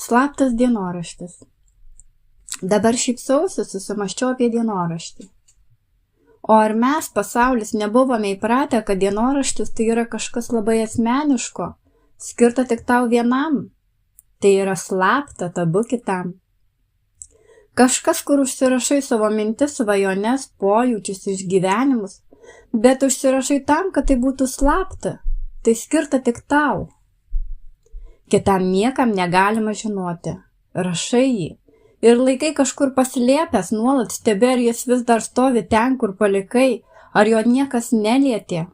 Slaptas dienoraštis. Dabar šypsausi, susimaščiau apie dienoraštį. O ar mes, pasaulis, nebuvome įpratę, kad dienoraštis tai yra kažkas labai asmeniško, skirta tik tau vienam? Tai yra slapta, tabu kitam. Kažkas, kur užsirašai savo mintis, svajones, pojūčius, išgyvenimus, bet užsirašai tam, kad tai būtų slapta. Tai skirta tik tau. Kitam niekam negalima žinoti. Rašai jį. Ir laikai kažkur paslėpęs, nuolat stebi, ar jis vis dar stovi ten, kur palikai, ar jo niekas nelietė,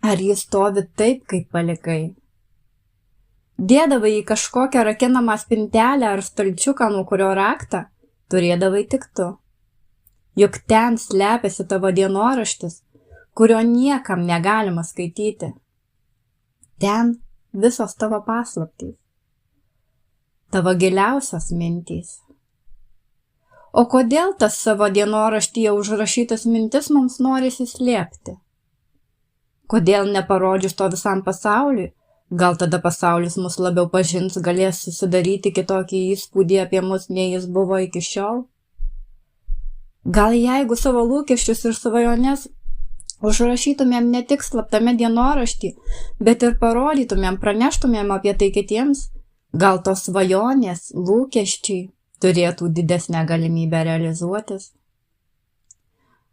ar jis stovi taip, kaip palikai. Dėdavai į kažkokią rakinamą spintelę ar stalčiuką, nuo kurio raktą turėdavai tik tu. Juk ten slepiasi tavo dienoraštis, kurio niekam negalima skaityti. Ten visos tavo paslaptys, tavo giliausios mintys. O kodėl tas savo dienoraštyje užrašytas mintis mums norisi slėpti? Kodėl neparodžius to visam pasauliui? Gal tada pasaulis mus labiau pažins, galės susidaryti kitokį įspūdį apie mus, nei jis buvo iki šiol? Gal jeigu savo lūkesčius ir svajones užrašytumėm ne tik slaptame dienoraštį, bet ir parodytumėm, praneštumėm apie tai kitiems, gal tos svajonės, lūkesčiai turėtų didesnę galimybę realizuotis?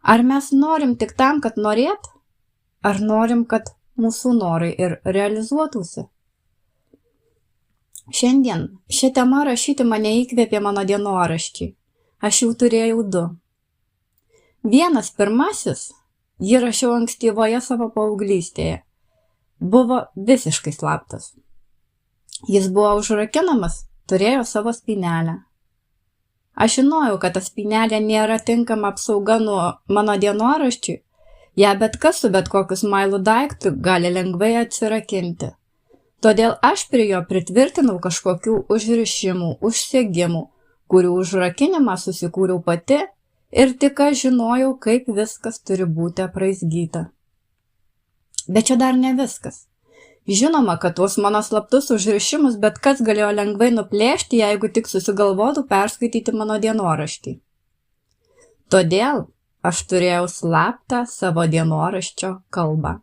Ar mes norim tik tam, kad norėt? Ar norim, kad mūsų norai ir realizuotųsi? Šiandien šią temą rašyti mane įkvėpė mano dienoraščiai. Aš jau turėjau 2. Vienas pirmasis, jį rašiau ankstyvoje savo paauglystėje, buvo visiškai slaptas. Jis buvo užrakinamas, turėjo savo spynelę. Aš žinojau, kad ta spynelė nėra tinkama apsauga nuo mano dienoraščių, ją bet kas su bet kokiu smailu daiktu gali lengvai atsirakinti. Todėl aš prie jo pritvirtinau kažkokių užrišimų, užsegimų, kurių užrakinimą susikūriau pati ir tik aš žinojau, kaip viskas turi būti apraizgyta. Bet čia dar ne viskas. Žinoma, kad tuos mano slaptus užrišimus bet kas galėjo lengvai nuplėšti, jeigu tik susigalvotų perskaityti mano dienoraštį. Todėl aš turėjau slaptą savo dienoraščio kalbą.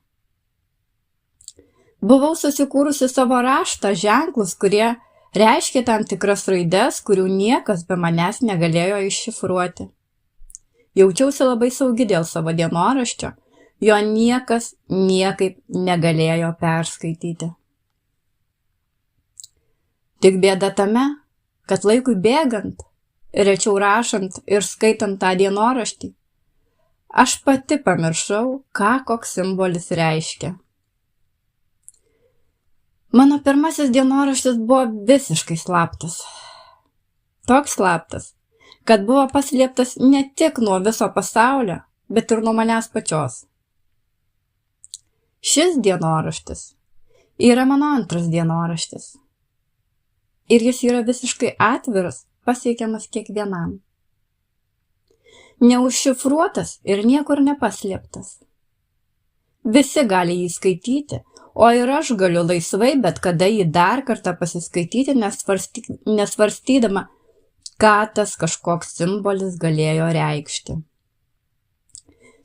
Buvau susikūrusi savo raštą, ženklus, kurie reiškė tam tikras raides, kurių niekas be manęs negalėjo iššifruoti. Jaučiausi labai saugi dėl savo dienoraščio, jo niekas niekaip negalėjo perskaityti. Tik bėda tame, kad laikui bėgant, rečiau rašant ir skaitant tą dienoraštį, aš pati pamiršau, ką koks simbolis reiškia. Mano pirmasis dienoraštis buvo visiškai slaptas. Toks slaptas, kad buvo paslėptas ne tik nuo viso pasaulio, bet ir nuo manęs pačios. Šis dienoraštis yra mano antras dienoraštis. Ir jis yra visiškai atviras, pasiekiamas kiekvienam. Neužšifruotas ir niekur nepaslėptas. Visi gali jį skaityti, o ir aš galiu laisvai bet kada jį dar kartą pasiskaityti, nesvarstydama, ką tas kažkoks simbolis galėjo reikšti.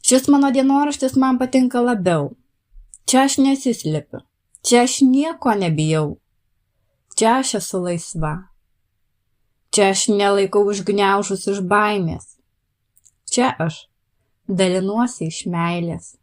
Šis mano dienoraštis man patinka labiau. Čia aš nesislepiu, čia aš nieko nebijau, čia aš esu laisva, čia aš nelaikau užgniaužus iš baimės, čia aš dalinuosi iš meilės.